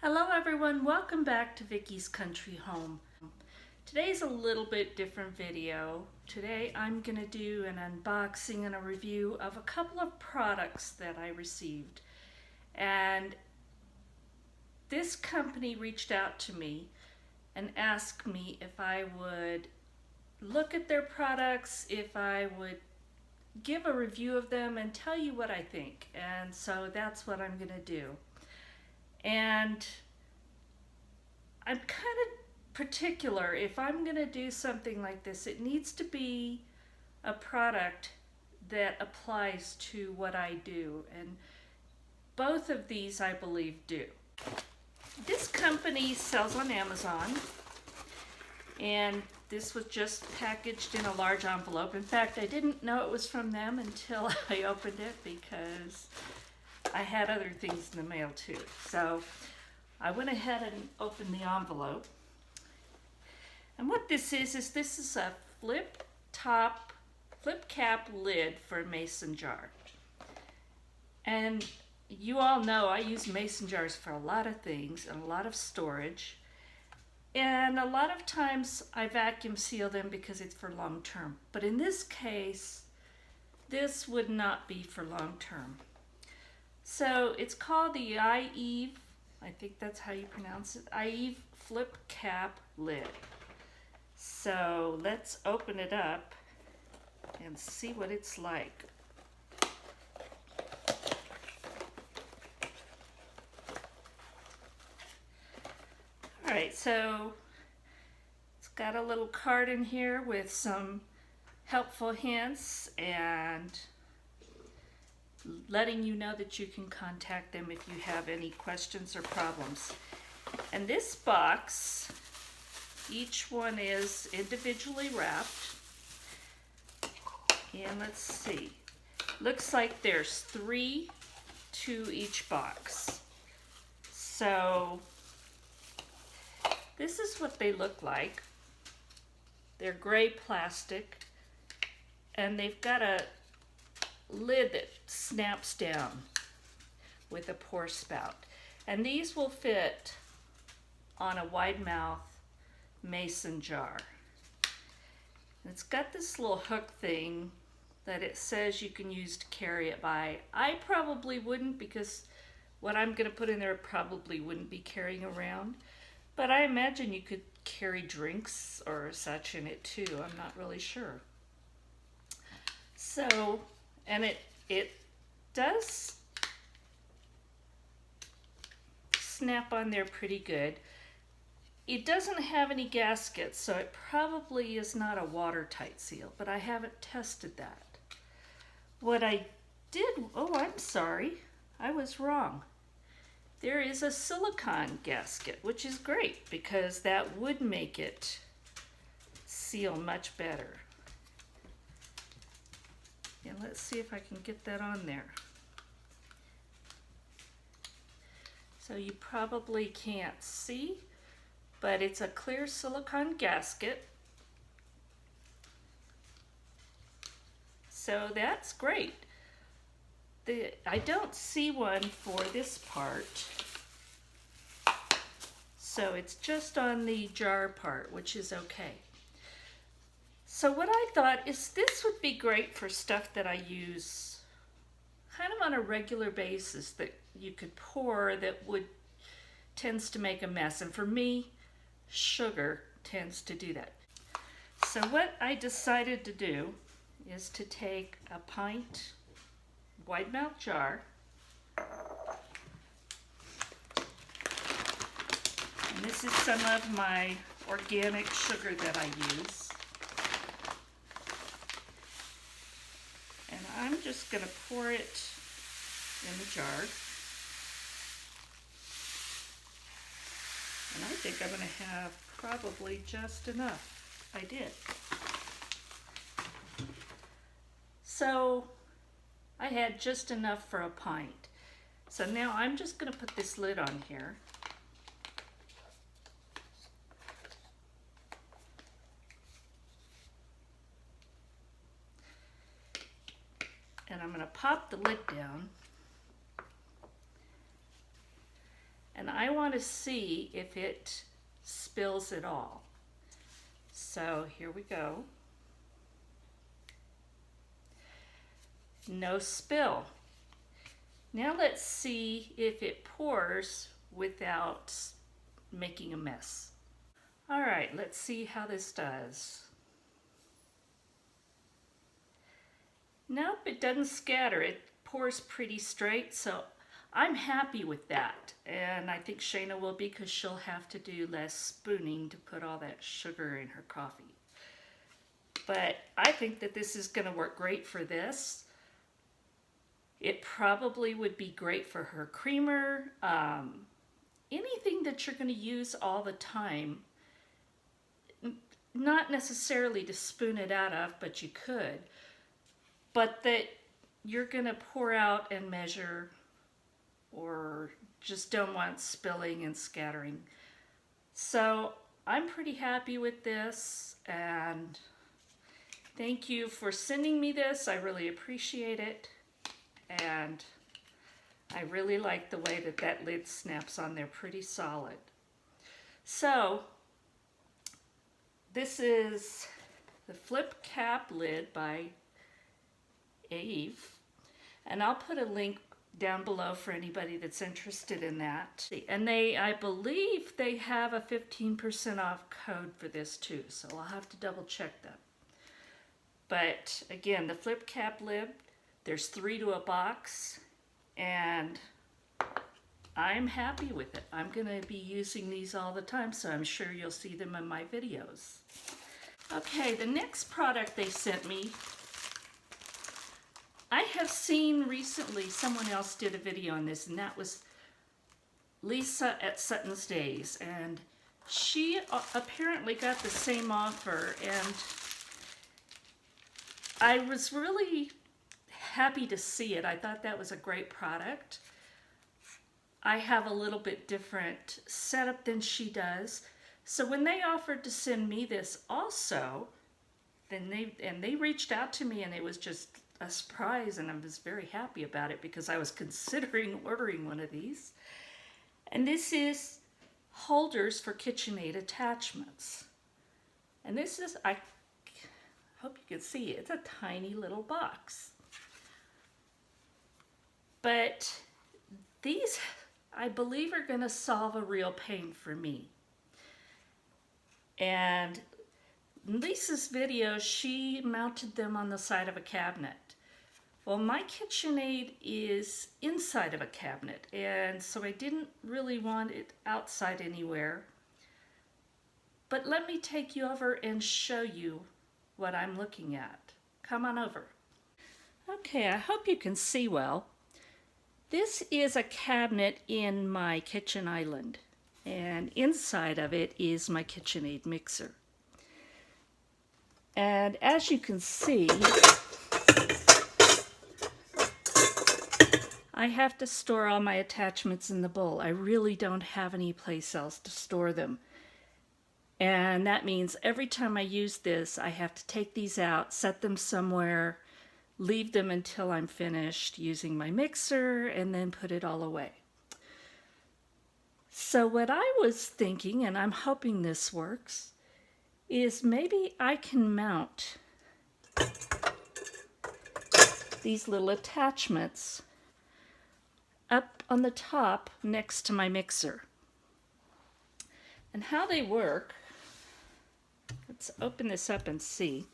Hello everyone, welcome back to Vickie's Country Home. Today's a little bit different video. Today I'm going to do an unboxing and a review of a couple of products that I received. And this company reached out to me and asked me if I would look at their products, if I would give a review of them and tell you what I think. And so that's what I'm going to do. And I'm kind of particular. If I'm going to do something like this, it needs to be a product that applies to what I do. And both of these, I believe, do. This company sells on Amazon. And this was just packaged in a large envelope. In fact, I didn't know it was from them until I opened it because I had other things in the mail too. So I went ahead and opened the envelope. And what this is a flip cap lid for a mason jar. And you all know I use mason jars for a lot of things and a lot of storage. And a lot of times I vacuum seal them because it's for long term. But in this case, this would not be for long term. So it's called the IEVE, I think that's how you pronounce it, IEVE flip cap lid. So let's open it up and see what it's like. Alright, so it's got a little card in here with some helpful hints and letting you know that you can contact them if you have any questions or problems. And this box, each one is individually wrapped. And let's see, looks like there's 3 to each box. So this is what they look like. They're gray plastic and they've got a lid that snaps down with a pour spout. And these will fit on a wide mouth mason jar. And it's got this little hook thing that it says you can use to carry it by. I probably wouldn't because what I'm going to put in there probably wouldn't be carrying around. But I imagine you could carry drinks or such in it too. I'm not really sure. So, and it does snap on there pretty good. It doesn't have any gaskets, so it probably is not a watertight seal, but I haven't tested that. What I did, oh, I'm sorry, I was wrong. There is a silicone gasket, which is great because that would make it seal much better. And let's see if I can get that on there. So you probably can't see, but it's a clear silicone gasket. So that's great. I don't see one for this part. So it's just on the jar part, which is okay. So what I thought is this would be great for stuff that I use kind of on a regular basis that you could pour that tends to make a mess. And for me, sugar tends to do that. So what I decided to do is to take a pint wide mouth jar, and this is some of my organic sugar that I use. And I'm just going to pour it in the jar. And I think I'm going to have probably just enough. I did. So I had just enough for a pint. So now I'm just going to put this lid on here. And I'm going to pop the lid down. and I want to see if it spills at all. So here we go. No spill. Now let's see if it pours without making a mess. All right, let's see how this does. Nope, it doesn't scatter. It pours pretty straight, so I'm happy with that. And I think Shayna will be, because she'll have to do less spooning to put all that sugar in her coffee. But I think that this is going to work great for this. It probably would be great for her creamer. Anything that you're going to use all the time. Not necessarily to spoon it out of, but you could. But that you're going to pour out and measure, or just don't want spilling and scattering. So I'm pretty happy with this, and thank you for sending me this. I really appreciate it. And I really like the way that that lid snaps on there pretty solid. So this is the flip cap lid by Eve, and I'll put a link down below for anybody that's interested in that. And I believe they have a 15% off code for this too, so I'll have to double check that. But again, the flip cap lid, there's 3 to a box, and I'm happy with it. I'm going to be using these all the time, so I'm sure you'll see them in my videos. Okay, the next product they sent me, I have seen recently someone else did a video on this, and that was Lisa at Sutton's Days, and she apparently got the same offer, and I was really happy to see it. I thought that was a great product. I have a little bit different setup than she does. So when they offered to send me this also, then they reached out to me, and it was just a surprise, and I was very happy about it because I was considering ordering one of these. And this is holders for KitchenAid attachments. And this is, I hope you can see it, it's a tiny little box. But these, I believe, are going to solve a real pain for me. And in Lisa's video, she mounted them on the side of a cabinet. Well, my KitchenAid is inside of a cabinet, and so I didn't really want it outside anywhere. But let me take you over and show you what I'm looking at. Come on over. Okay, I hope you can see well. This is a cabinet in my kitchen island, and inside of it is my KitchenAid mixer. And as you can see, I have to store all my attachments in the bowl. I really don't have any place else to store them. And that means every time I use this, I have to take these out, set them somewhere, leave them until I'm finished using my mixer, and then put it all away. So what I was thinking, and I'm hoping this works, is maybe I can mount these little attachments up on the top next to my mixer. And how they work, let's open this up and see.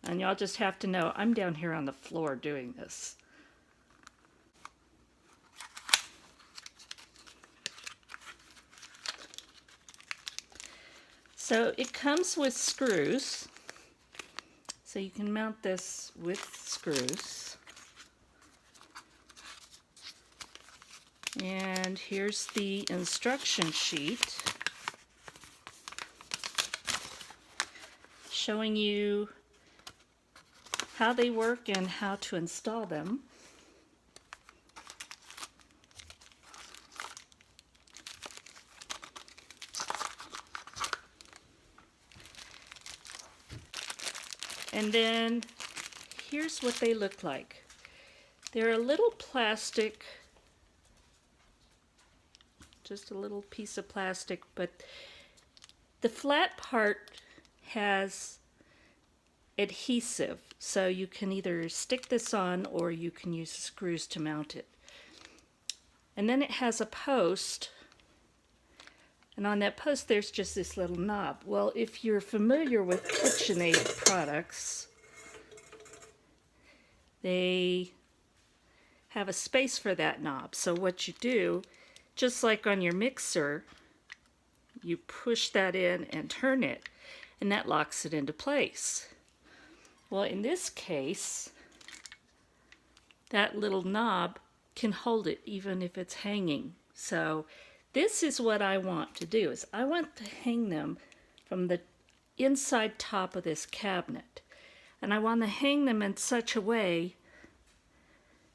And y'all just have to know, I'm down here on the floor doing this. So it comes with screws. So you can mount this with screws. And here's the instruction sheet showing you how they work and how to install them. And then here's what they look like. They're a little plastic just a little piece of plastic, but the flat part has adhesive, so you can either stick this on or you can use screws to mount it. And then it has a post, and on that post there's just this little knob. Well, if you're familiar with KitchenAid products, they have a space for that knob. So what you do, just like on your mixer, you push that in and turn it, and that locks it into place. Well, in this case, that little knob can hold it even if it's hanging. So this is what I want to do, is I want to hang them from the inside top of this cabinet. And I want to hang them in such a way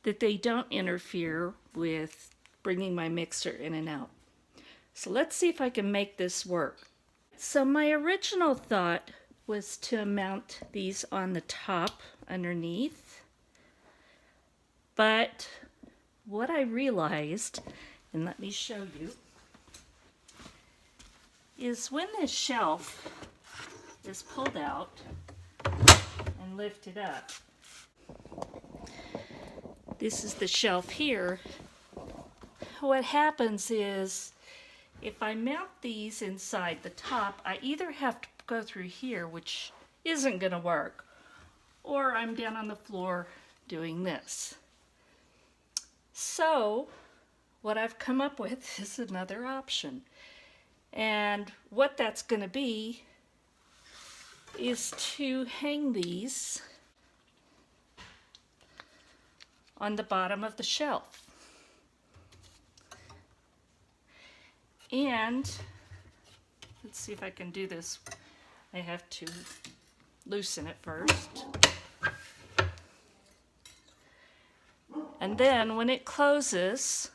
that they don't interfere with bringing my mixer in and out. So let's see if I can make this work. So my original thought was to mount these on the top underneath. But what I realized, and let me show you, is when this shelf is pulled out and lifted up, this is the shelf here, what happens is if I mount these inside the top, I either have to go through here, which isn't going to work, or I'm down on the floor doing this. So what I've come up with is another option. And what that's going to be is to hang these on the bottom of the shelf. And let's see if I can do this. I have to loosen it first. And then when it closes,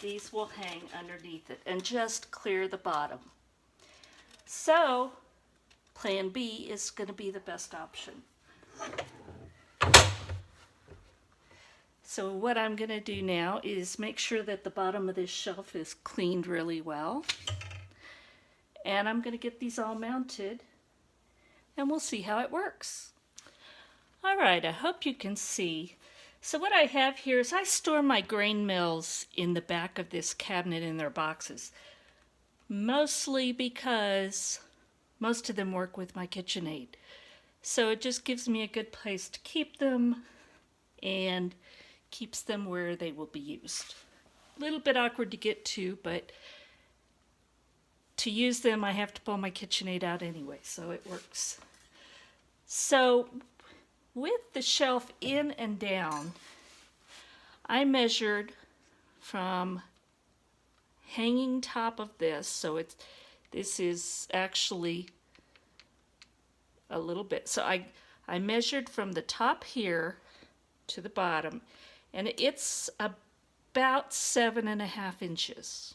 these will hang underneath it and just clear the bottom. So plan B is going to be the best option. So what I'm going to do now is make sure that the bottom of this shelf is cleaned really well. And I'm going to get these all mounted, and we'll see how it works. All right, I hope you can see. So what I have here is I store my grain mills in the back of this cabinet in their boxes. Mostly because most of them work with my KitchenAid. So it just gives me a good place to keep them and keeps them where they will be used. A little bit awkward to get to, but to use them I have to pull my KitchenAid out anyway, so it works. So with the shelf in and down, I measured from hanging top of this, so this is actually a little bit. So I measured from the top here to the bottom, and it's about 7.5 inches.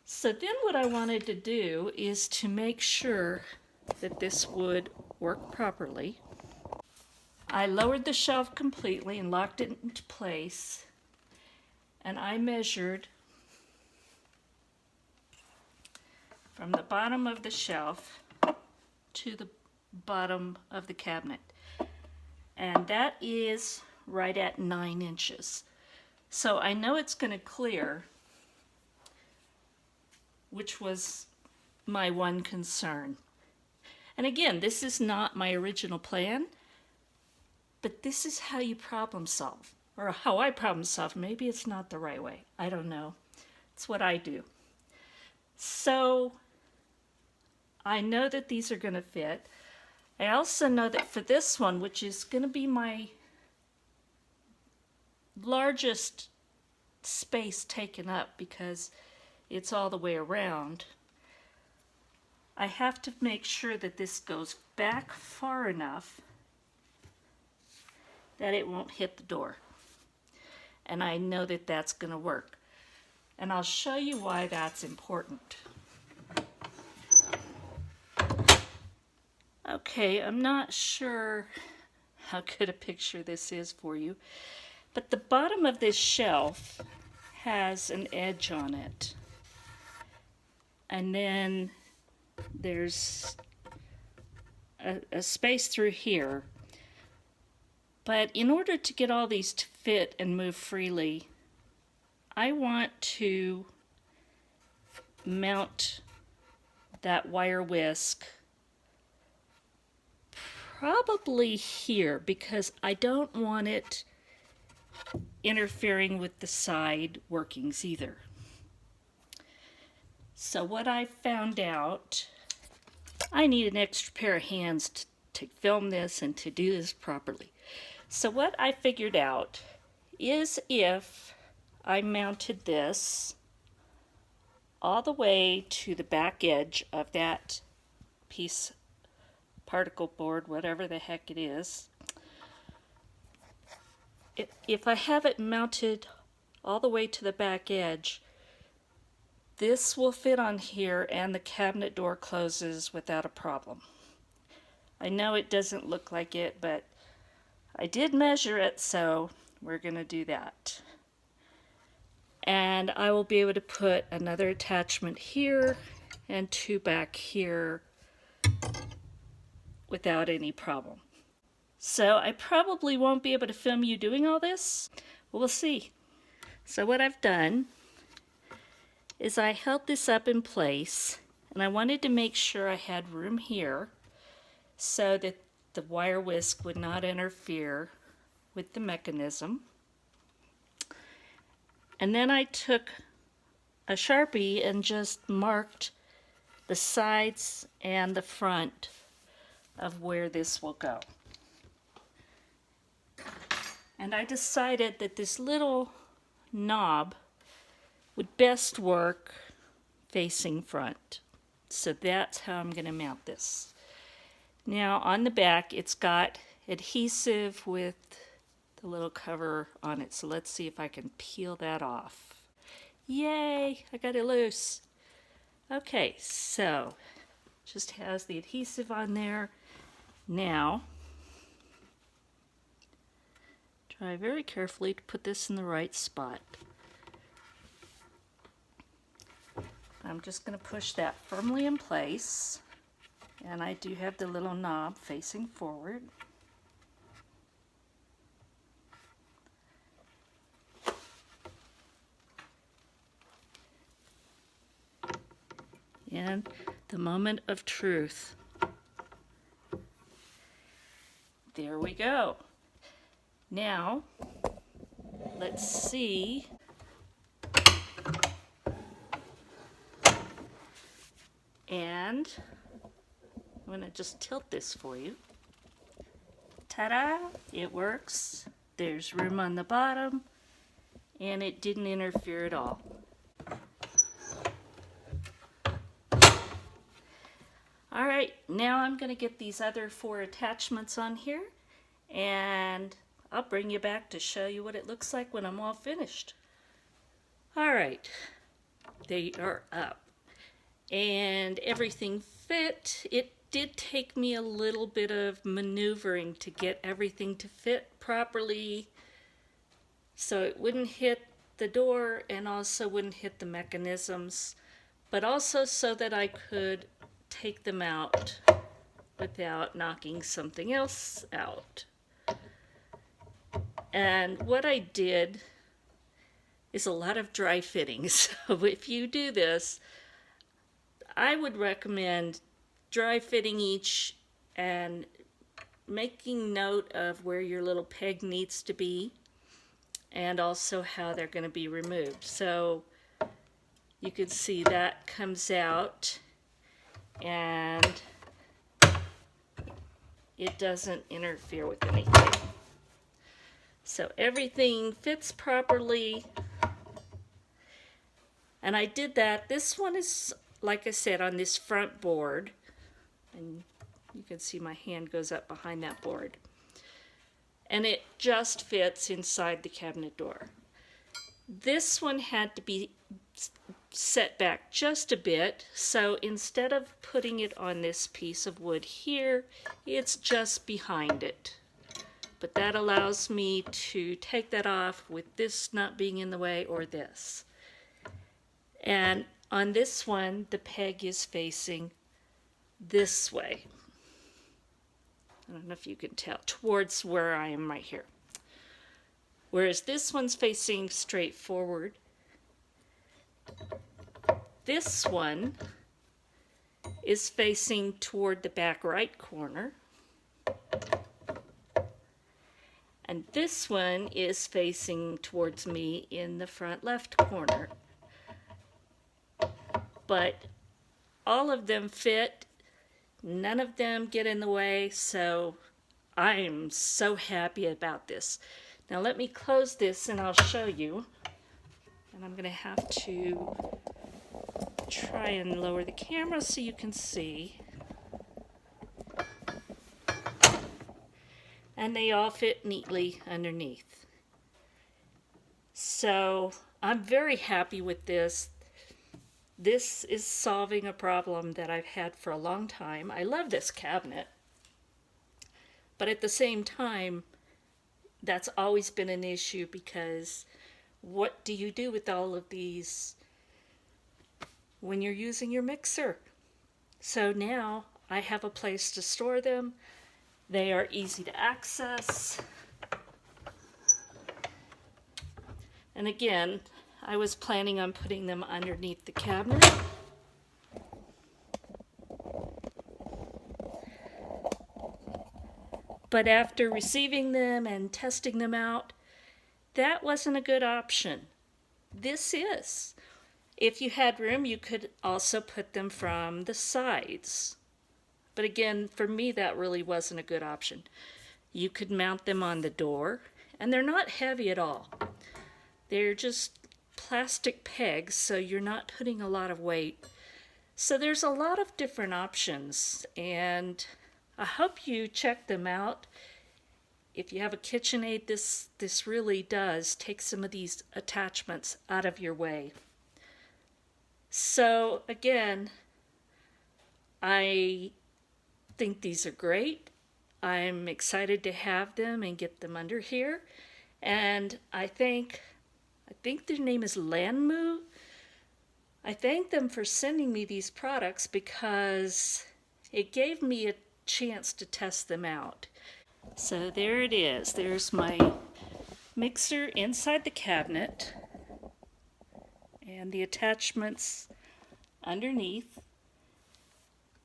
So then what I wanted to do is to make sure that this would work properly. I lowered the shelf completely and locked it into place, and I measured from the bottom of the shelf to the bottom of the cabinet, and that is right at 9 inches. So I know it's going to clear, which was my one concern. And again, this is not my original plan, but this is how you problem solve, or how I problem solve. Maybe it's not the right way. I don't know. It's what I do. So I know that these are going to fit. I also know that for this one, which is going to be my largest space taken up because it's all the way around, I have to make sure that this goes back far enough that it won't hit the door. And I know that that's going to work. And I'll show you why that's important. Okay, I'm not sure how good a picture this is for you, But the bottom of this shelf has an edge on it. And then there's a space through here. But in order to get all these to fit and move freely, I want to mount that wire whisk probably here, because I don't want it interfering with the side workings either. So what I found out, I need an extra pair of hands to film this and to do this properly. So what I figured out is if I mounted this all the way to the back edge of that piece, particle board, whatever the heck it is, if I have it mounted all the way to the back edge, this will fit on here and the cabinet door closes without a problem. I know it doesn't look like it, but I did measure it, so we're going to do that. And I will be able to put another attachment here and two back here without any problem. So I probably won't be able to film you doing all this. We'll see. So what I've done is I held this up in place, and I wanted to make sure I had room here so that the wire whisk would not interfere with the mechanism. And then I took a Sharpie and just marked the sides and the front of where this will go. And I decided that this little knob would best work facing front. So that's how I'm going to mount this. Now on the back it's got adhesive with the little cover on it. So let's see if I can peel that off. Yay! I got it loose. Okay, so just has the adhesive on there. Now try very carefully to put this in the right spot. I'm just going to push that firmly in place, and I do have the little knob facing forward. And the moment of truth. There we go. Now, let's see. And I'm going to just tilt this for you. Ta-da! It works. There's room on the bottom, and it didn't interfere at all. Alright, now I'm going to get these other 4 attachments on here, and I'll bring you back to show you what it looks like when I'm all finished. Alright, they are up. And everything fit. It did take me a little bit of maneuvering to get everything to fit properly so it wouldn't hit the door and also wouldn't hit the mechanisms, but also so that I could take them out without knocking something else out. And what I did is a lot of dry fitting. So if you do this, I would recommend dry fitting each and making note of where your little peg needs to be and also how they're going to be removed. So you can see that comes out and it doesn't interfere with anything. So everything fits properly. And I did that. This one is, like I said, on this front board. And you can see my hand goes up behind that board. And it just fits inside the cabinet door. This one had to be set back just a bit, so instead of putting it on this piece of wood here, it's just behind it. but that allows me to take that off with this not being in the way or this. And on this one, the peg is facing this way. I don't know if you can tell, towards where I am right here. Whereas this one's facing straight forward. This one is facing toward the back right corner. And this one is facing towards me in the front left corner. But all of them fit. None of them get in the way, so I am so happy about this. Now let me close this and I'll show you. And I'm going to have to try and lower the camera so you can see. And they all fit neatly underneath. So I'm very happy with this. This is solving a problem that I've had for a long time. I love this cabinet. But at the same time, that's always been an issue because what do you do with all of these when you're using your mixer? So now I have a place to store them. They are easy to access. And again, I was planning on putting them underneath the cabinet. But after receiving them and testing them out, that wasn't a good option. This is. If you had room, you could also put them from the sides. But again, for me, that really wasn't a good option. You could mount them on the door, and they're not heavy at all. They're just plastic pegs, so you're not putting a lot of weight. So there's a lot of different options, and I hope you check them out. If you have a KitchenAid, this really does take some of these attachments out of your way. So again, I think these are great. I'm excited to have them and get them under here. And I think their name is Lanmu. I thank them for sending me these products because it gave me a chance to test them out. So there it is. There's my mixer inside the cabinet and the attachments underneath.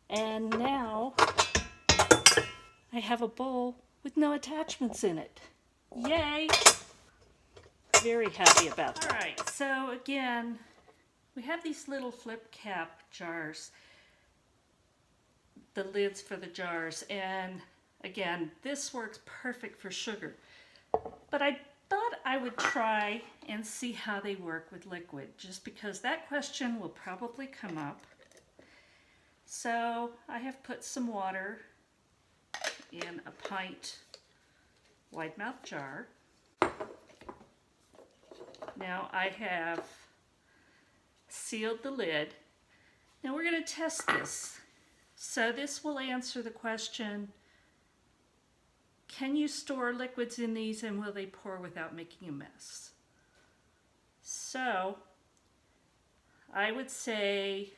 And now I have a bowl with no attachments in it. Yay! Very happy about that. All right, so again, we have these little flip cap jars, the lids for the jars, and again, this works perfect for sugar. But I thought I would try and see how they work with liquid, just because that question will probably come up. So I have put some water in a pint wide mouth jar. Now I have sealed the lid. Now we're going to test this. So this will answer the question, can you store liquids in these and will they pour without making a mess? So I would say,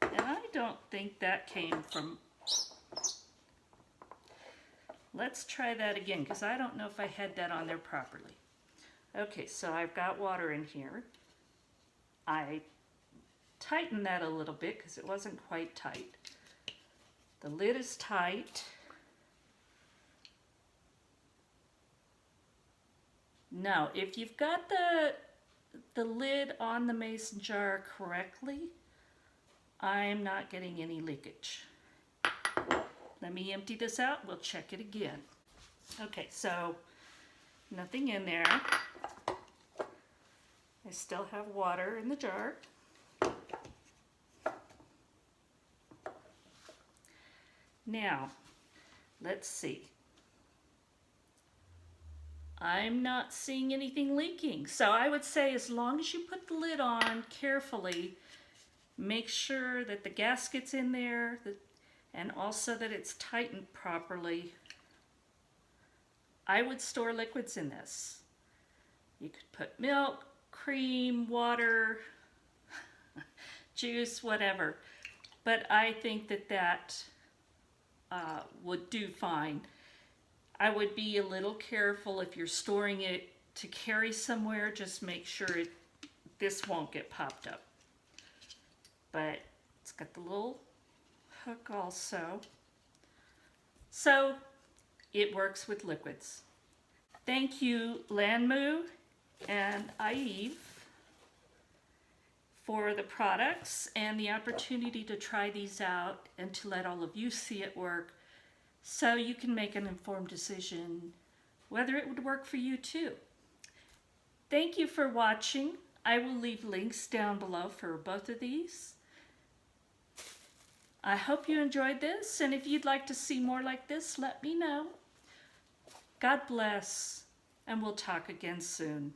and I don't think that came from, let's try that again because I don't know if I had that on there properly. Okay, so I've got water in here. I tightened that a little bit because it wasn't quite tight. The lid is tight. Now, if you've got the lid on the mason jar correctly, I'm not getting any leakage. Let me empty this out. We'll check it again. Okay, so nothing in there. I still have water in the jar. Now, let's see. I'm not seeing anything leaking. So I would say as long as you put the lid on carefully, make sure that the gasket's in there, and also that it's tightened properly. I would store liquids in this. You could put milk, cream, water, juice, whatever. But I think that would do fine. I would be a little careful if you're storing it to carry somewhere. Just make sure this won't get popped up. But it's got the little hook also. So it works with liquids. Thank you, Lanmu and Aive, for the products and the opportunity to try these out and to let all of you see it work so you can make an informed decision whether it would work for you too. Thank you for watching. I will leave links down below for both of these. I hope you enjoyed this, and if you'd like to see more like this, let me know. God bless, and we'll talk again soon.